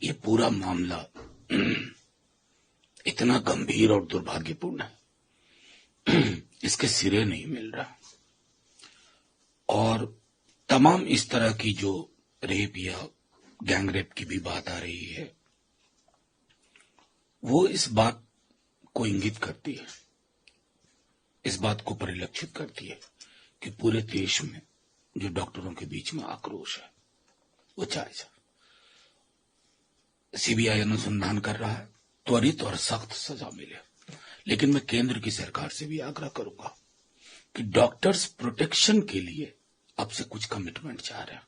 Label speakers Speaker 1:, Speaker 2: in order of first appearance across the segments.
Speaker 1: ये पूरा मामला इतना गंभीर और दुर्भाग्यपूर्ण है, इसके सिरे नहीं मिल रहा। और तमाम इस तरह की जो रेप या गैंगरेप की भी बात आ रही है, वो इस बात को इंगित करती है, इस बात को परिलक्षित करती है कि पूरे देश में जो डॉक्टरों के बीच में आक्रोश है वो जायज है। सीबीआई अनुसंधान कर रहा है, त्वरित और सख्त सजा मिले। लेकिन मैं केंद्र की सरकार से भी आग्रह करूंगा कि डॉक्टर्स प्रोटेक्शन के लिए आपसे कुछ कमिटमेंट चाह रहे हैं,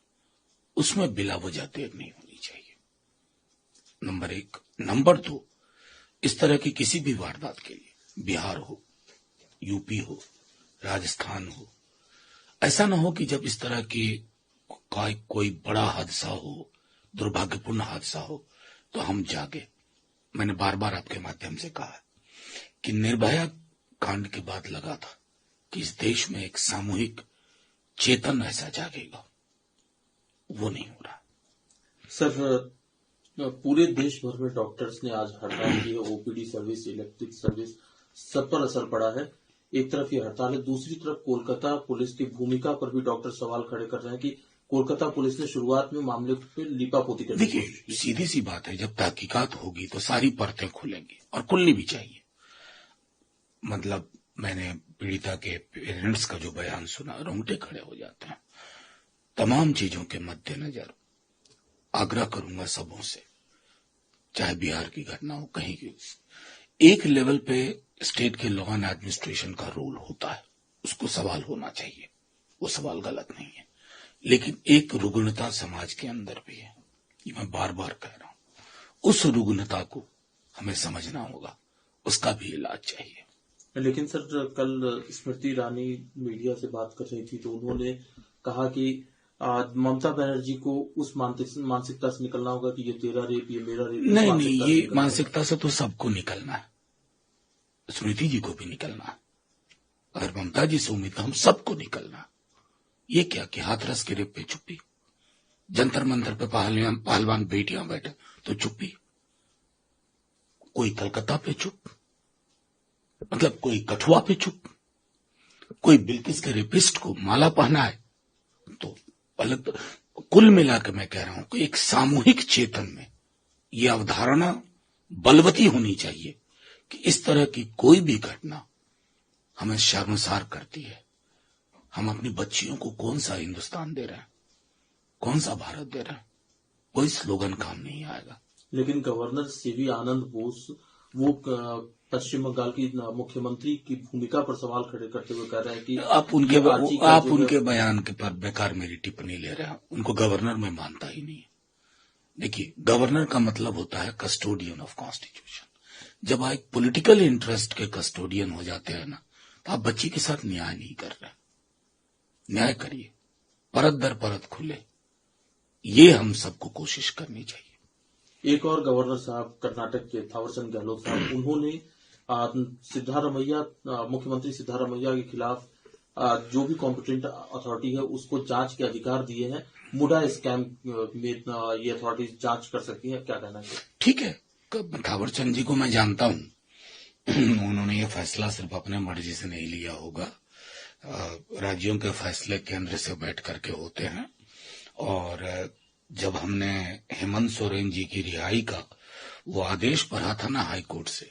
Speaker 1: उसमें बिला वजह देर नहीं होनी चाहिए, नंबर 1। नंबर 2, इस तरह की किसी भी वारदात के लिए, बिहार हो, यूपी हो, राजस्थान हो, ऐसा ना हो कि जब इस तरह की कोई बड़ा हादसा हो, दुर्भाग्यपूर्ण हादसा हो, तो हम जागे। मैंने बार बार आपके माध्यम से कहा कि निर्भया कांड के बाद लगा था कि इस देश में एक सामूहिक चेतन ऐसा जागेगा, वो नहीं हो रहा।
Speaker 2: सर, पूरे देश भर में डॉक्टर्स ने आज हड़ताल की है। ओपीडी सर्विस, इलेक्ट्रिक सर्विस, सब पर असर पड़ा है। एक तरफ ये हड़ताल है, दूसरी तरफ कोलकाता पुलिस की भूमिका पर भी डॉक्टर सवाल खड़े कर रहे हैं कि कोलकाता पुलिस ने शुरुआत में मामले पे लिपापोती करने की कोशिश की।
Speaker 1: सीधी सी बात है, जब तहकीकात होगी तो सारी परतें खुलेंगी और खुलनी भी चाहिए। मतलब मैंने पीड़िता के पेरेंट्स का जो बयान सुना, रोंगटे खड़े हो जाते हैं। तमाम चीजों के मद्देनजर आग्रह करूंगा सबों से, चाहे बिहार की घटना हो, कहीं की, एक लेवल पे स्टेट के लॉ एंड एडमिनिस्ट्रेशन का रोल होता है, उसको सवाल होना चाहिए, वो सवाल गलत नहीं है। लेकिन एक रुग्णता समाज के अंदर भी है, ये मैं बार बार कह रहा हूं। उस रुग्णता को हमें समझना होगा, उसका भी इलाज चाहिए।
Speaker 2: लेकिन सर, कल स्मृति ईरानी मीडिया से बात कर रही थी तो उन्होंने कहा कि ममता बनर्जी को उस मानसिकता से निकलना होगा कि ये तेरा रेप, ये मेरा रेप।
Speaker 1: नहीं, ये मानसिकता से तो सबको निकलना है, स्मृति जी को भी निकलना है। अगर ममता जी से उम्मीद, हम सबको निकलना है। ये क्या कि हाथरस के रेप पे चुप्पी, जंतर मंतर पे पहलवान बेटियां बैठे तो चुप्पी, कोई कलकत्ता पे चुप, मतलब कोई कठुआ पे चुप, कोई बिल्किस के रेपिस्ट को माला पहना है तो अलग। कुल मिलाकर मैं कह रहा हूं कि एक सामूहिक चेतन में यह अवधारणा बलवती होनी चाहिए कि इस तरह की कोई भी घटना हमें शर्मसार करती है। हम अपनी बच्चियों को कौन सा हिंदुस्तान दे रहे हैं, कौन सा भारत दे रहे हैं, कोई स्लोगन काम नहीं आएगा।
Speaker 2: लेकिन गवर्नर सीवी आनंद बोस वो पश्चिम बंगाल की मुख्यमंत्री की भूमिका पर सवाल खड़े करते हुए कह रहे हैं कि
Speaker 1: आप उनके बयान के पर बेकार मेरी टिप्पणी ले रहे हैं। उनको गवर्नर में मानता ही नहीं है। देखिए, गवर्नर का मतलब होता है कस्टोडियन ऑफ कॉन्स्टिट्यूशन। जब आप पॉलिटिकल इंटरेस्ट के कस्टोडियन हो जाते हैं ना, तो आप बच्ची के साथ न्याय नहीं कर रहे। न्याय करिए, परत दर परत खुले, ये हम सबको कोशिश करनी चाहिए।
Speaker 2: एक और गवर्नर साहब कर्नाटक के थावरचंद गहलोत साहब, उन्होंने सिद्धारमैया, मुख्यमंत्री सिद्धारमैया के खिलाफ जो भी कॉम्पिटेंट अथॉरिटी है उसको जांच के अधिकार दिए हैं। मुडा स्कैम में ये अथॉरिटी जांच कर सकती है, क्या कहना है?
Speaker 1: ठीक है, थावरचंद जी को मैं जानता हूं, उन्होंने ये फैसला सिर्फ अपने मर्जी से नहीं लिया होगा। राज्यों के फैसले केंद्र से बैठ करके होते हैं। और जब हमने हेमंत सोरेन जी की रिहाई का वो आदेश पढ़ा था ना हाई कोर्ट से,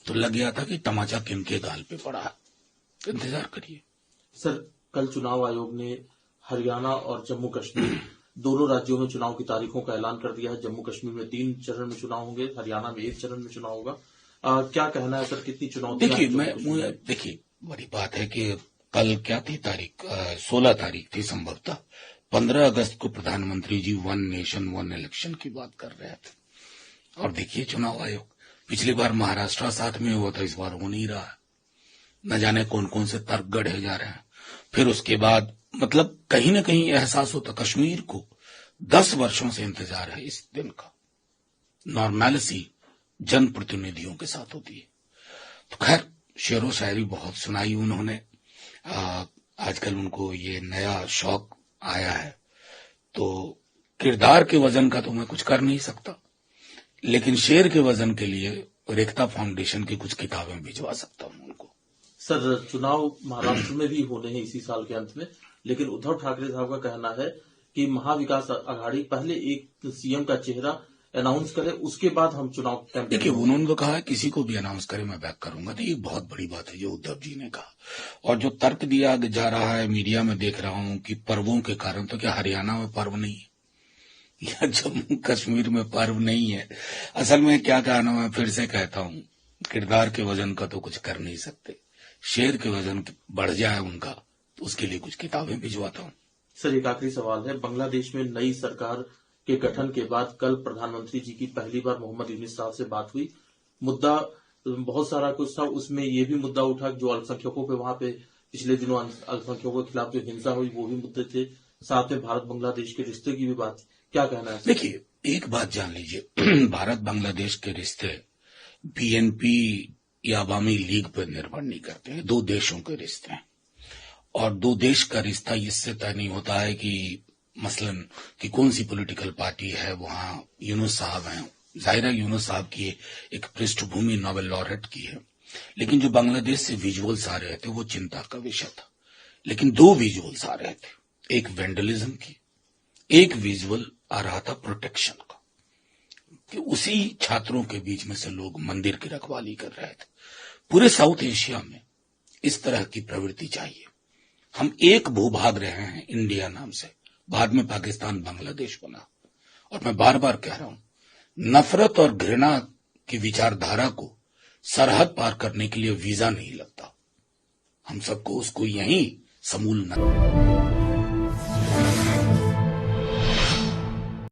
Speaker 1: तो लग गया था कि तमाचा किनके गाल पे पड़ा है। तो इंतजार करिए।
Speaker 2: सर, कल चुनाव आयोग ने हरियाणा और जम्मू कश्मीर दोनों राज्यों में चुनाव की तारीखों का ऐलान कर दिया है। जम्मू कश्मीर में 3 चरण में चुनाव होंगे, हरियाणा में 1 चरण में चुनाव होगा। क्या कहना है सर, कितनी चुनौतियां?
Speaker 1: देखिए, बड़ी बात है कि कल क्या थी तारीख, 16 तारीख थी संभवतः। 15 अगस्त को प्रधानमंत्री जी 1 नेशन 1 इलेक्शन की बात कर रहे थे। और देखिए, चुनाव आयोग, पिछली बार महाराष्ट्र साथ में हुआ था, इस बार हो नहीं रहा है। न जाने कौन कौन से तर्क गढ़े जा रहे हैं। फिर उसके बाद मतलब कहीं न कहीं एहसास होता, कश्मीर को 10 वर्षों से इंतजार है इस दिन का। नॉर्मैलिटी जनप्रतिनिधियों के साथ होती है। तो खैर, शेरो शायरी बहुत सुनाई उन्होंने। आजकल उनको ये नया शौक आया है, तो किरदार के वजन का तो मैं कुछ कर नहीं सकता। लेकिन शेर के वजन के लिए रेखता फाउंडेशन की कुछ किताबें भिजवा सकता हूं उनको।
Speaker 2: सर, चुनाव महाराष्ट्र में भी होने हैं इसी साल के अंत में, लेकिन उद्धव ठाकरे साहब का कहना है कि महाविकास आघाड़ी पहले एक सीएम का चेहरा अनाउंस करे, उसके बाद हम चुनाव कैंपेन।
Speaker 1: देखिए, उन्होंने तो कहा है किसी को भी अनाउंस करे मैं बैक करूंगा। तो ये बहुत बड़ी बात है जो उद्धव जी ने कहा। और जो तर्क दिया जा रहा है, मीडिया में देख रहा हूं कि पर्वों के कारण, तो क्या हरियाणा में पर्व नहीं है या जम्मू कश्मीर में पर्व नहीं है? असल में क्या कहना, मैं फिर से कहता हूं, किरदार के वजन का तो कुछ कर नहीं सकते। शेर के वजन बढ़ जाए उनका, तो उसके लिए कुछ किताबें भिजवाता हूं।
Speaker 2: सर, एक आखिरी सवाल है। बांग्लादेश में नई सरकार के गठन के बाद कल प्रधानमंत्री जी की पहली बार मोहम्मद यूनुस साहब से बात हुई। मुद्दा बहुत सारा कुछ था, उसमें ये भी मुद्दा उठा जो अल्पसंख्यकों पे वहां पे पिछले दिनों अल्पसंख्यकों के खिलाफ जो हिंसा हुई वो भी मुद्दे थे। साथ में भारत बांग्लादेश के रिश्ते की भी बात थी। क्या कहना है?
Speaker 1: देखिए, एक बात जान लीजिए, भारत बांग्लादेश के रिश्ते बीएनपी या अवामी लीग पर निर्भर नहीं करते हैं। दो देशों के रिश्ते हैं, और दो देश का रिश्ता इससे तय नहीं होता है कि मसलन कि कौन सी पॉलिटिकल पार्टी है वहां यूनुस साहब हैं। जाहिर है यूनुस साहब की एक पृष्ठभूमि नोबेल लॉरेट की है, लेकिन जो बांग्लादेश से विजुअल्स आ रहे थे वो चिंता का विषय था। लेकिन दो विजुअल्स आ रहे थे, एक वेंडलिज्म की, एक विजुअल आ रहा था प्रोटेक्शन का, कि उसी छात्रों के बीच में से लोग मंदिर की रखवाली कर रहे थे। पूरे साउथ एशिया में इस तरह की प्रवृत्ति चाहिए। हम एक भूभाग रहे हैं इंडिया नाम से, बाद में पाकिस्तान बांग्लादेश बना। और मैं बार बार कह रहा हूं, नफरत और घृणा की विचारधारा को सरहद पार करने के लिए वीजा नहीं लगता। हम सबको उसको यहीं समूल न